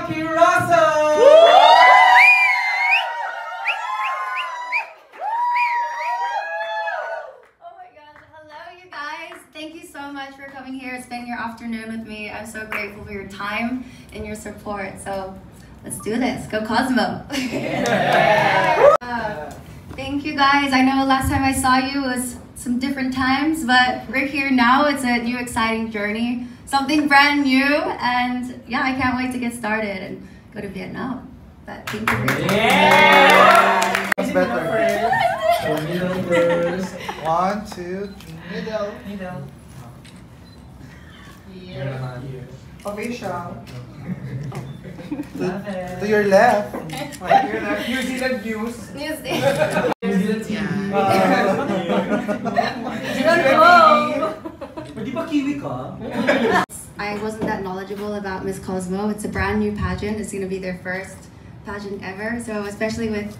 Franki, Russel! Thank you so much for coming here, spending your afternoon with me. I'm so grateful for your time and your support. So let's do this. Go Cosmo. Thank you guys. I know last time I saw you was some different times, but we're here now. It's a new exciting journey, something brand new, and yeah, I can't wait to get started and go to Vietnam. But thank you for your time. Yeah! What's better? Middle first. 1, 2, 3. Middle. Here. Official. To your left. New Zealand news. New Zealand. New Zealand TV. Di ba kiwi ka? I wasn't that knowledgeable about Miss Cosmo. It's a brand new pageant. It's going to be their first pageant ever. So especially with,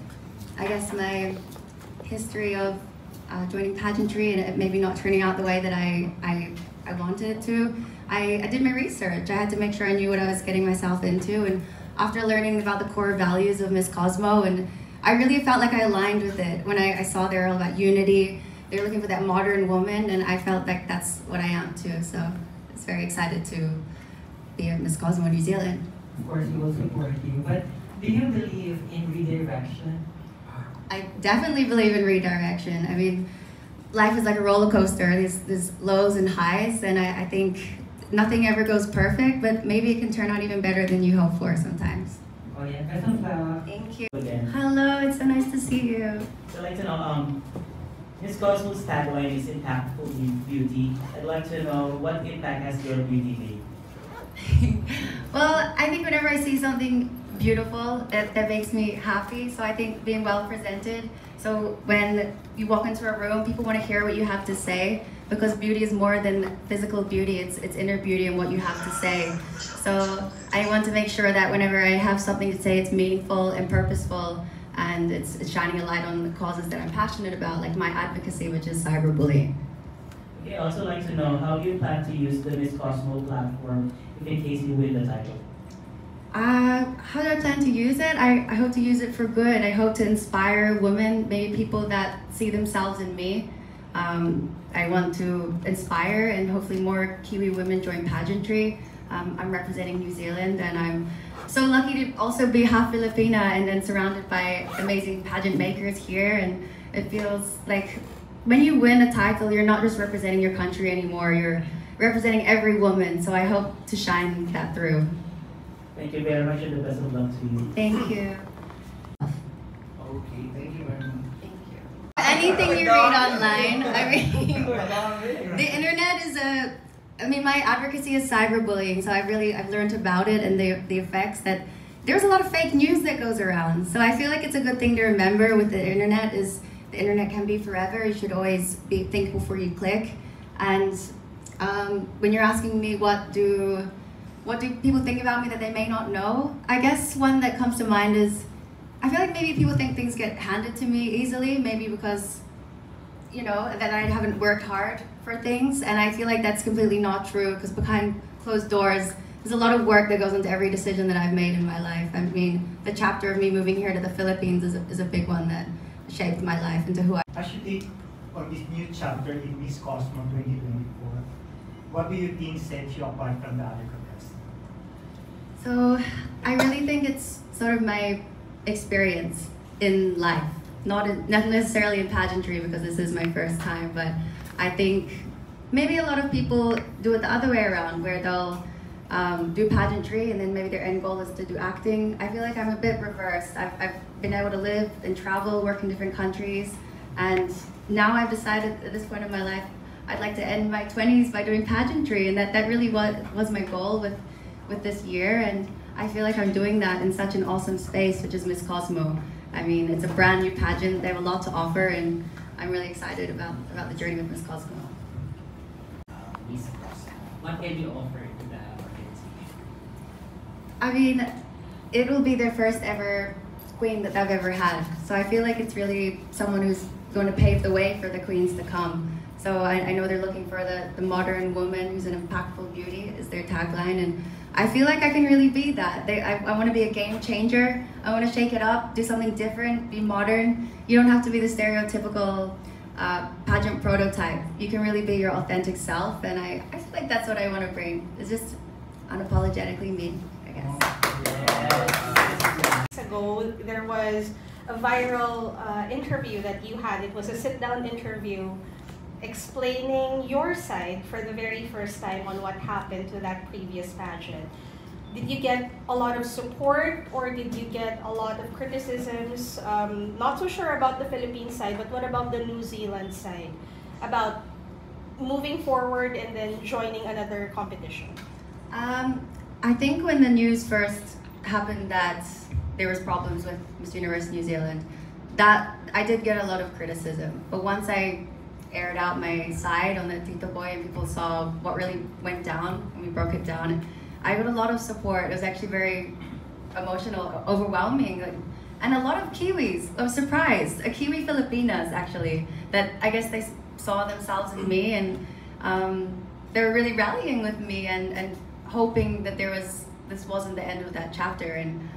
I guess, my history of joining pageantry and it maybe not turning out the way that I wanted it to, I did my research. I had to make sure I knew what I was getting myself into, and after learning about the core values of Miss Cosmo, and I really felt like I aligned with it when I saw they're all about unity. They're looking for that modern woman, and I felt like that's what I am too. So I was very excited to be at Miss Cosmo New Zealand. Of course, we will support you, but do you believe in redirection? I definitely believe in redirection. I mean, life is like a roller coaster. There's lows and highs, and I think nothing ever goes perfect, but maybe it can turn out even better than you hope for sometimes. Oh yeah, best of luck. Thank you. Again. Hello, it's so nice to see you. So I'd like to know, Miss Cosmo's tagline is impactful beauty. I'd like to know what impact has your beauty made? Well, I think whenever I see something beautiful, that makes me happy. So I think being well presented. So when you walk into a room, people want to hear what you have to say, because beauty is more than physical beauty. It's inner beauty and what you have to say. So I want to make sure that whenever I have something to say, it's meaningful and purposeful, and it's shining a light on the causes that I'm passionate about, like my advocacy, which is cyberbullying. Okay, I'd also like to know how you plan to use the Miss Cosmo platform if in case you win the title. How do I plan to use it? I hope to use it for good. I hope to inspire women, maybe people that see themselves in me. I want to inspire and hopefully more Kiwi women join pageantry. I'm representing New Zealand, and I'm so lucky to also be half Filipina and then surrounded by amazing pageant makers here. And it feels like when you win a title, you're not just representing your country anymore, you're representing every woman. So I hope to shine that through. Thank you very much and the best of luck to you. Thank you. Okay, thank you very much. Thank you. Anything you read online, I mean, the internet is I mean, my advocacy is cyberbullying, so I've learned about it and the effects that there's a lot of fake news that goes around. So I feel like it's a good thing to remember with the internet is the internet can be forever. You should always think before you click. And when you're asking me what do people think about me that they may not know, I guess one that comes to mind is I feel like maybe people think things get handed to me easily, maybe because, you know, that I haven't worked hard for things, and I feel like that's completely not true, because behind closed doors, there's a lot of work that goes into every decision that I've made in my life. I mean, the chapter of me moving here to the Philippines is a big one that shaped my life into who I am. Actually, on this new chapter in Miss Cosmo 2024, what do you think sets you apart from the other contestants? So, I really think it's sort of my experience in life. Not necessarily in pageantry, because this is my first time, but I think maybe a lot of people do it the other way around, where they'll do pageantry and then maybe their end goal is to do acting. I feel like I'm a bit reversed. I've been able to live and travel, work in different countries, and now I've decided at this point in my life I'd like to end my 20s by doing pageantry, and that really was my goal with this year, and I feel like I'm doing that in such an awesome space, which is Miss Cosmo. I mean, it's a brand new pageant. They have a lot to offer, and I'm really excited about the journey with Miss Cosmo. Miss Cosmo, what can you offer to the organization? I mean, it will be their first ever queen that they've ever had. So I feel like it's really someone who's going to pave the way for the queens to come. So I know they're looking for the modern woman who's an impactful beauty is their tagline, and I feel like I can really be that. I want to be a game changer. I want to shake it up, do something different, be modern. You don't have to be the stereotypical pageant prototype. You can really be your authentic self, and I feel like that's what I want to bring. It's just unapologetically me, I guess. Ago, there was a viral interview that you had. It was a sit-down interview explaining your side for the very first time on what happened to that previous pageant. Did you get a lot of support, or did you get a lot of criticisms? Not so sure about the Philippine side, but what about the New Zealand side? About moving forward and then joining another competition? I think when the news first happened that there was problems with Miss Universe New Zealand, that I did get a lot of criticism. But once I aired out my side on the Tito Boy and people saw what really went down and we broke it down, I got a lot of support. It was actually very emotional, overwhelming. And a lot of Kiwis. I was surprised. A Kiwi Filipinas, actually, that I guess they saw themselves in me, and they were really rallying with me and hoping that this wasn't the end of that chapter, and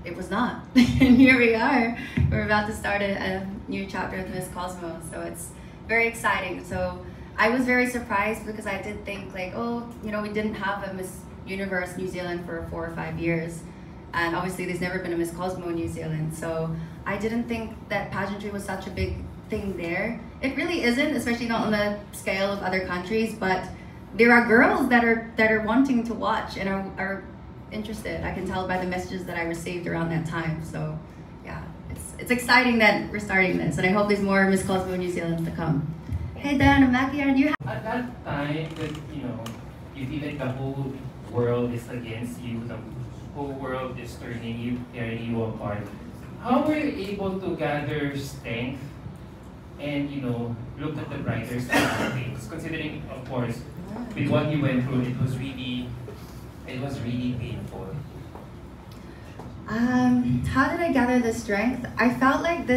it was not. And here we are. We're about to start a new chapter with Miss Cosmo, so it's very exciting. So I was very surprised because I did think like, oh, you know, we didn't have a Miss Universe New Zealand for 4 or 5 years. And obviously there's never been a Miss Cosmo in New Zealand. So I didn't think that pageantry was such a big thing there. It really isn't, especially not on the scale of other countries, but there are girls that are wanting to watch and are interested. I can tell by the messages that I received around that time. So yeah, it's exciting that we're starting this, and I hope there's more Miss Cosmo New Zealand to come. Hey Dan, Mackie, and you At that time that, you feel like the whole world is against you, the whole world is turning you, tearing you apart. How were you able to gather strength and, look at the brighter side of things? Considering, of course, with what you went through, it was really painful. How did I gather the strength? I felt like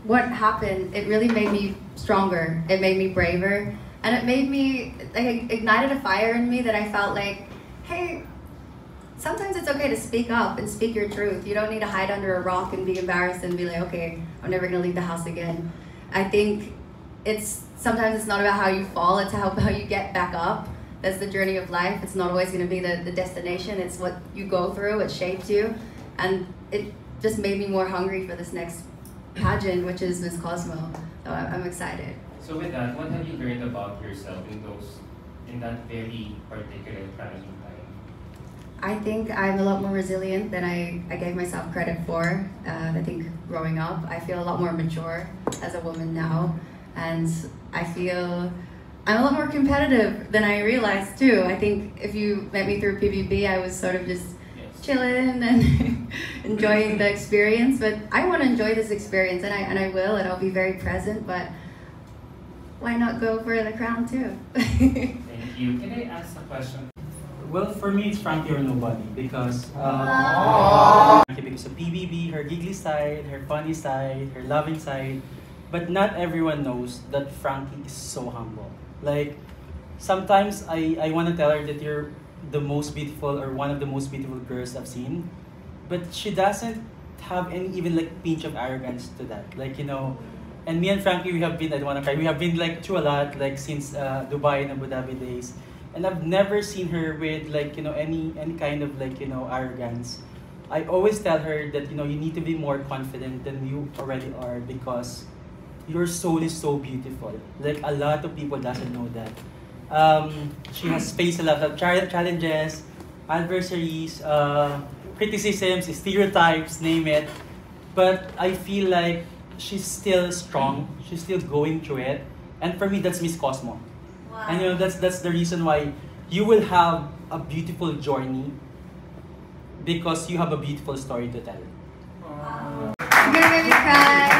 what happened, it really made me stronger. It made me braver. And it made me, like, ignited a fire in me that I felt like, hey, sometimes it's okay to speak up and speak your truth. You don't need to hide under a rock and be embarrassed and be like, okay, I'm never gonna leave the house again. I think sometimes it's not about how you fall, it's how you get back up. That's the journey of life. It's not always gonna be the destination, it's what you go through, it shapes you. And it just made me more hungry for this next pageant, which is Miss Cosmo. So I'm excited. So with that, what have you learned about yourself in that very particular challenging time? I think I'm a lot more resilient than I gave myself credit for. I think growing up, I feel a lot more mature as a woman now. And I feel I'm a lot more competitive than I realized too. I think if you met me through PBB, I was sort of just chilling and enjoying the experience. But I want to enjoy this experience, and I will, and I'll be very present. But why not go for the crown too? Thank you. Can I ask a question? Well, for me, it's Franki or nobody because because of PBB, her giggly side, her funny side, her loving side, but not everyone knows that Franki is so humble. Like, sometimes I want to tell her that you're the most beautiful or one of the most beautiful girls I've seen, but she doesn't have any even like pinch of arrogance to that. Like, and me and Franki, we have been, I don't want to cry, we have been like through a lot, like since Dubai and Abu Dhabi days. And I've never seen her with like, any kind of like, arrogance. I always tell her that, you need to be more confident than you already are because your soul is so beautiful. Like a lot of people doesn't know that. She has faced a lot of challenges, adversaries, criticisms, stereotypes, name it. But I feel like she's still strong. She's still going through it. And for me, that's Miss Cosmo. Wow. And that's the reason why you will have a beautiful journey because you have a beautiful story to tell. Wow. You're gonna make me cry.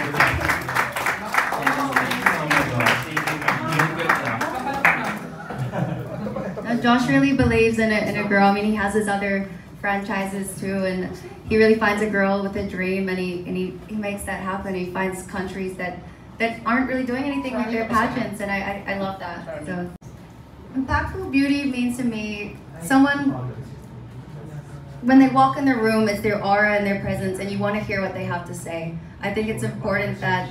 Josh really believes in a girl. I mean, he has his other franchises too, and he really finds a girl with a dream, and he makes that happen. He finds countries that that aren't really doing anything with their pageants, and I love that. So, impactful beauty means to me someone, when they walk in the room, it's their aura and their presence, and you want to hear what they have to say. I think it's important that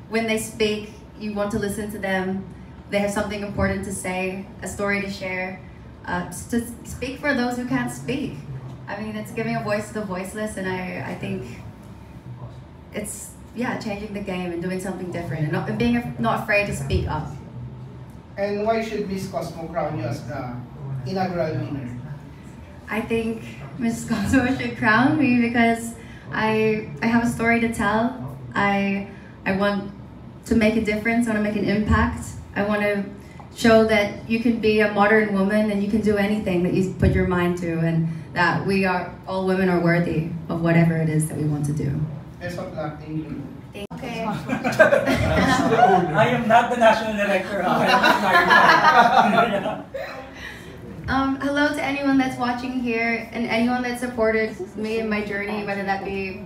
when they speak, you want to listen to them. They have something important to say, a story to share, to speak for those who can't speak. I mean, it's giving a voice to the voiceless, and I think it's, yeah, changing the game and doing something different, and being not afraid to speak up. And why should Miss Cosmo crown you as the inaugural winner? I think Miss Cosmo should crown me because I have a story to tell. I want to make a difference. I want to make an impact. I want to show that you can be a modern woman and you can do anything that you put your mind to, and that all women are worthy of whatever it is that we want to do. Best of luck. Thank you. Okay. I am not the national director. Hello to anyone that's watching here and anyone that supported me in my journey, whether that be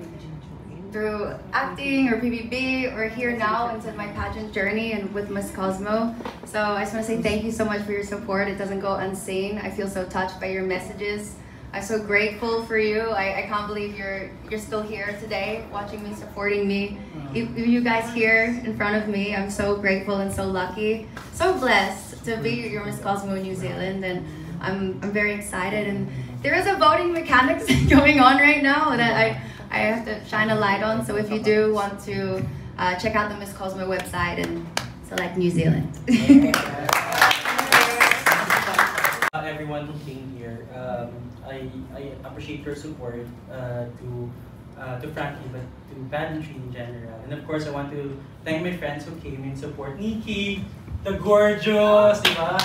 through acting or PBB or here now into my pageant journey and with Miss Cosmo. So I just want to say thank you so much for your support. It doesn't go unseen. I feel so touched by your messages. I'm so grateful for you. I can't believe you're still here today watching me, supporting me. You guys here in front of me, I'm so grateful and so lucky, so blessed to be your Miss Cosmo in New Zealand, and I'm very excited. And there is a voting mechanics going on right now that I have to shine a light on. So if you do want to check out the Miss Cosmo website and select New Zealand. Everyone who came here, I appreciate your support to Franki, but to pageantry in general. And of course, I want to thank my friends who came in support. Nikki, the gorgeous, di ba?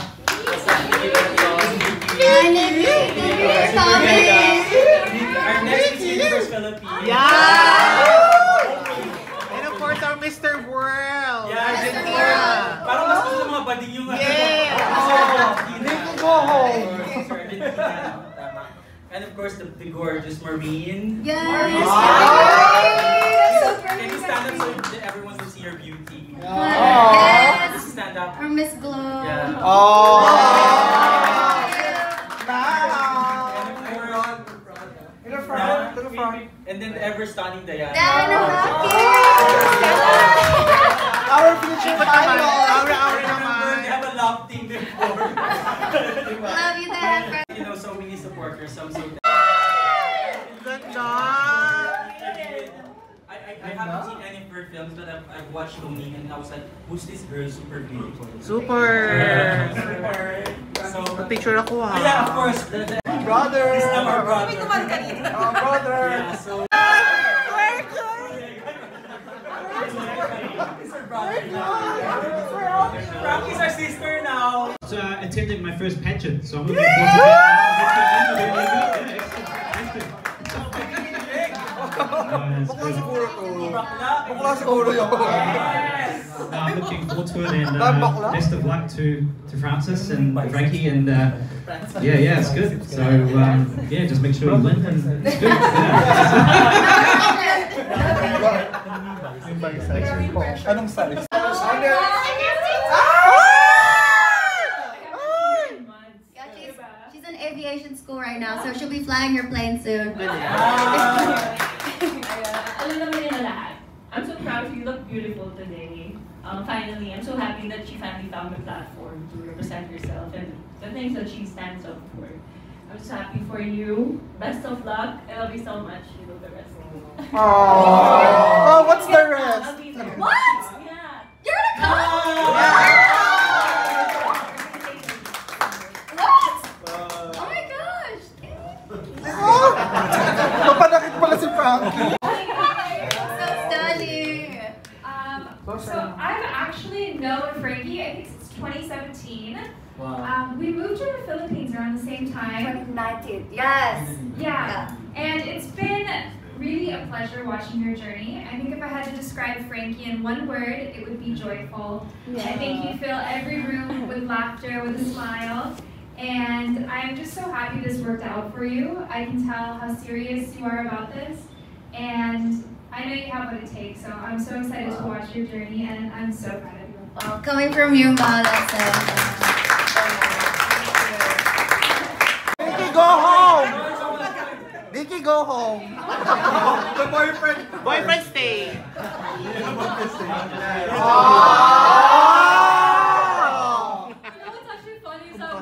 Our next Miss Universe Philippines. Yeah! And of course, our Mr. World. Yeah, parang mas gusto ng mga bading yung go home. And of course, the gorgeous Marine. Yes! Can you stand up so that everyone will see your beauty? Yes! Stand up. Or Miss Glow. Yeah. In the front, to the front. And then the ever stunning Diana. Our future idol. They have a love team before. Love you, Diana. You know, so many supporters. I'm so I haven't seen any of her films, but I've watched Tony and I was like, who's this girl? Super beautiful. Super. So, Picture ako ha. yeah, of course. Brother. This is our brother. Brother. Yeah, so. Franki's our sister now. So I attended my first pageant, so I'm looking forward to that. Bakla siguro yun. I'm looking forward to it, and best of luck to Francis and Franki, and yeah, it's good. So yeah, just make sure you win, and it's good. Anong size? She's in aviation school right now, so she'll be flying her plane soon. I'm so proud of you. You look beautiful today. Finally, I'm so happy that she finally found a platform to represent herself and the things that she stands up for. I'm just happy for you. Best of luck. I love you so much. You know the rest. Oh, what's the rest? I'll be there. What? Yeah. You're gonna come? What? Oh my gosh! Mapanakit pala si Franki. So stunning. So I've actually known Franki, I think since 2017. Wow. We moved to the Philippines around the same time. 2019. Yes. Yeah. And it's been really a pleasure watching your journey. I think if I had to describe Franki in one word, it would be joyful. Yeah. I think you fill every room with laughter, with a smile. And I'm just so happy this worked out for you. I can tell how serious you are about this. And I know you have what it takes, so I'm so excited to watch your journey, and I'm so proud of you. Wow, coming from you, Ma, that's it. Nikki, go home! Nikki, go home! The boyfriend stay!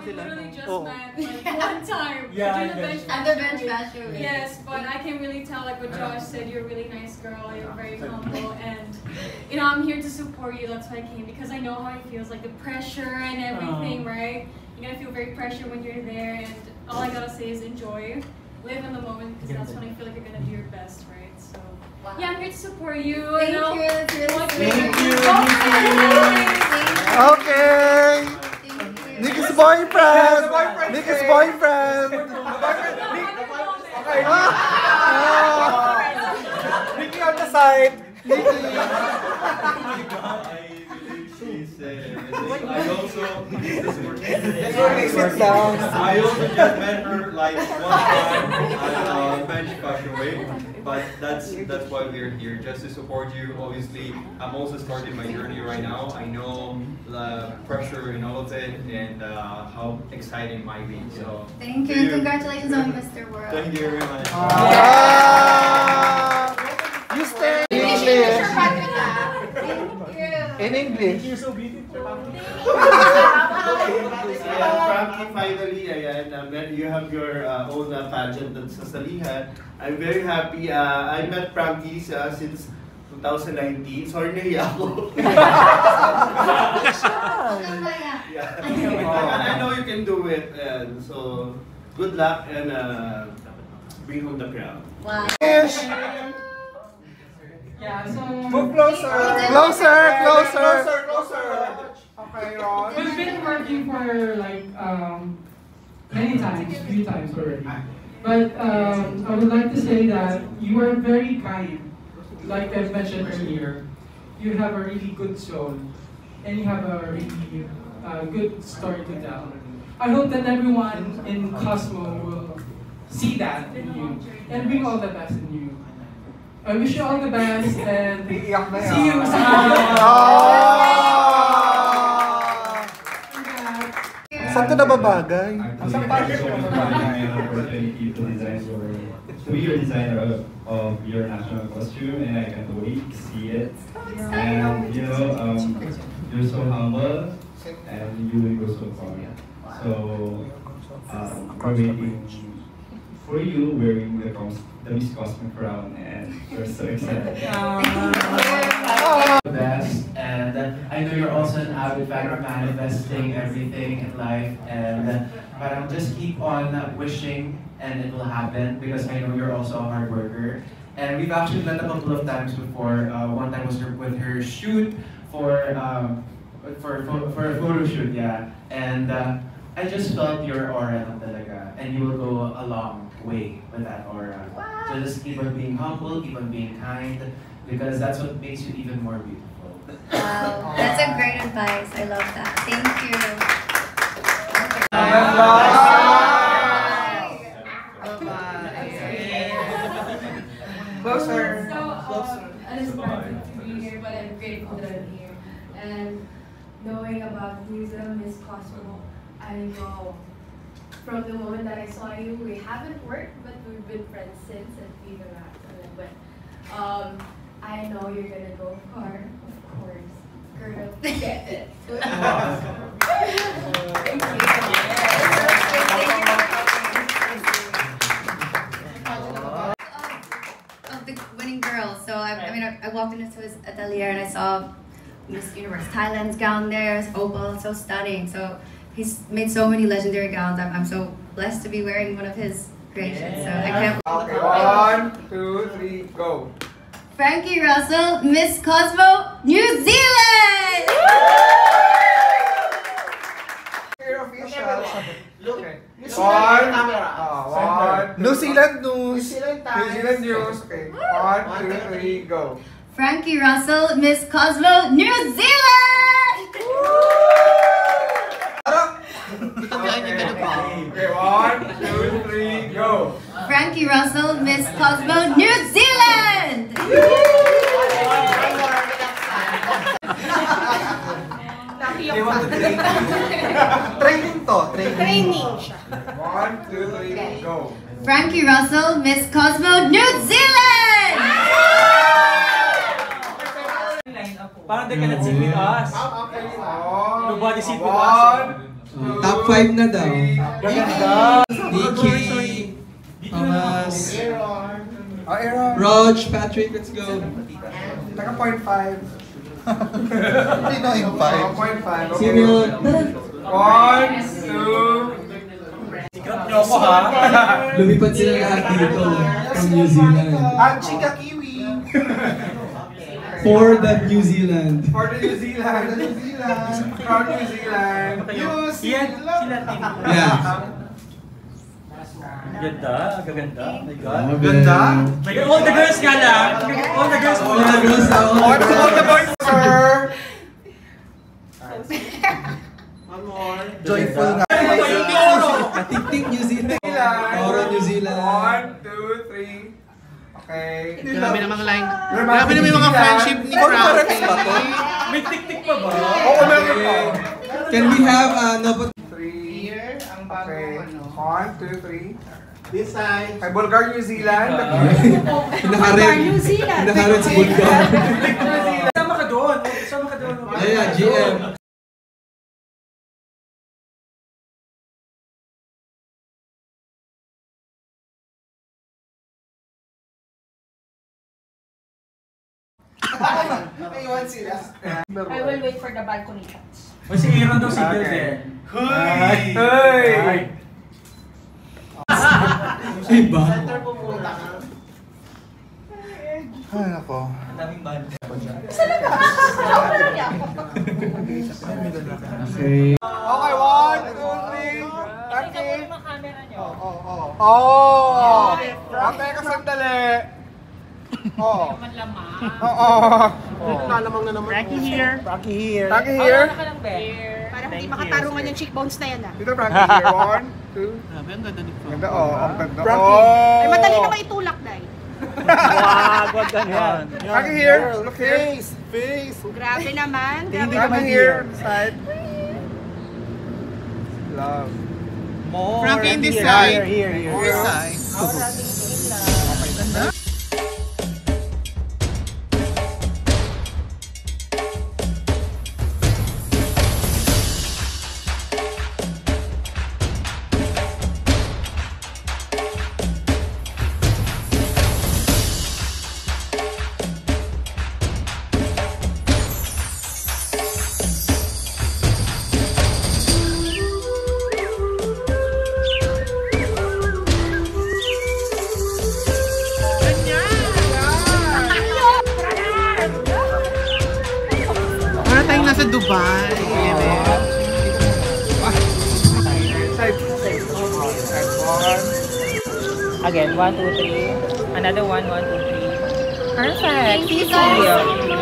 We literally just met like one time during the bench And the bench fashion. Yes, but I can really tell, like what Josh said, you're a really nice girl, you're very humble, and you know, I'm here to support you. That's why I came, because I know how it feels, like the pressure and everything, right? You're gonna feel very pressured when you're there, and all I gotta say is enjoy, live in the moment, because that's when I feel like you're gonna do your best, right? So yeah, I'm here to support you. Thank you. It's really sweet. Okay! Nikki's boyfriend! Nikki's boyfriend! Nikki on the side! Nikki! I also just met her like one time at Bench Fashion Week, but that's why we're here, just to support you. Obviously, I'm also starting my journey right now. I know the pressure and all of it, and how exciting it might be. So Thank you. Congratulations on Mr. World. thank you very much. You stay in Finish English. your pattern. In English. You're so beautiful. Franki, finally, ayan, you have your own pageant at sa Salihan. I'm very happy. I met Franki since 2019. Sorry, nahiya ako. Yeah. And I know you can do it. And so, good luck and bring home the crown. Wow. Yeah, so... Move closer! Closer! Okay, Ron. We've been working for like many times, 3 times already. But I would like to say that you are very kind. Like I mentioned earlier, you have a really good soul, and you have a really good story to tell. I hope that everyone in Cosmo will see that in you and bring all the best in you. I wish you all the best and see you Saan ka nababagay? Saan pa siya opportunity to be your designer of your national costume, and I can't wait to see it. And you know, you're so humble, and you will go so far. So we're waiting for you wearing the Miss Cosmo crown, and we're so excited. The best, and I know you're also an avid fan of manifesting everything in life, and but I'll just keep on wishing, and it will happen, because I know you're also a hard worker. And we've actually met a couple of times before. One time was with her shoot for a photo shoot, yeah. And I just felt your aura lang talaga, and you will go a long way with that aura. So just keep on being humble, keep on being kind, because that's what makes you even more beautiful. Wow, that's a great advice. I love that. Thank you. Closer. I just wanted to be here, but I'm grateful that I'm here. And knowing about Museum Miss Cosmo, I know from the moment that I saw you, we haven't worked, but we've been friends since, and we've interacted. But I know you're gonna go far, of course. Girl, get it. Thank Of the winning girl. So I walked into his atelier and I saw Miss Universe Thailand's gown there. It's opal, so stunning. So he's made so many legendary gowns. I'm so blessed to be wearing one of his creations. So I can't. Okay, 1, 2, 3, go. Franki Russel, Miss Cosmo, New Zealand. Look. One. New Zealand news. New Zealand news. Okay. 1, 2, 3, go. Franki Russel, Miss Cosmo, New Zealand. Okay, 1, 2, 3, go. Franki Russel, Miss Cosmo, New Zealand. Training to. Training siya. 1, 2, 3, go. Franki Russel, Miss Cosmo, New Zealand! Parang they cannot sit with us. Nobody sit with us. Top 5 na daw. Gaganda. Nikki, Thomas, Aaron. Rog, Patrick, let's go. Taka 0.5. Hindi na yung 5. Sino yun? 1, 2. Sikat nyo ako ha. Lumipat sila lahat dito from New Zealand. Chika Kiwi. For the New Zealand. For the New Zealand. From New Zealand. New Zealand. Yeah. Ganda, gaganda. Oh my God. Ganda? All the girls nga lang. All the girls. All the girls. All the boys, sir. Joyful nga. Katiktik New Zealand. Oro New Zealand. 1, 2, 3. Okay. Grabe namang line. Grabe naman yung mga friendship ni Franki. May tik-tik pa ba? Oo, meron pa. Can we have no? 3. Here, ang bagong ano. 1, 2, 3. This side. Kay Bulgar, New Zealand. Nakared. New Zealand. Nakared si Bulgar. Sama ka doon. Sama ka doon. Yeah, GM. Naiwan sila. I will wait for the balcony shots. O si Aaron daw si Gilden. Hey! Iba. Ay, nako. Daming band. Okay. Okay, 1, 2, 3. Okay. Oh! Teka, sandali. Oh. Lalamang na naman. Franki here. Franki here. Para hindi makatarungan yung cheekbones na yan ah. Dito, Franki here. 1, 2. Grabe, ang ganda ni Franki. Ganda, ang ganda. Ay, madali na maitulak, Day. Wag ganyan. Franki here. Look here. Face. Grabe naman. Grabe Franki here. Side. Love. More. Franki in this side. Here. This side. Ganda. Nasa Dubai. Again, 1, 2, 3. Another 1, 1, 2, 3. Perfect. Thank you, guys.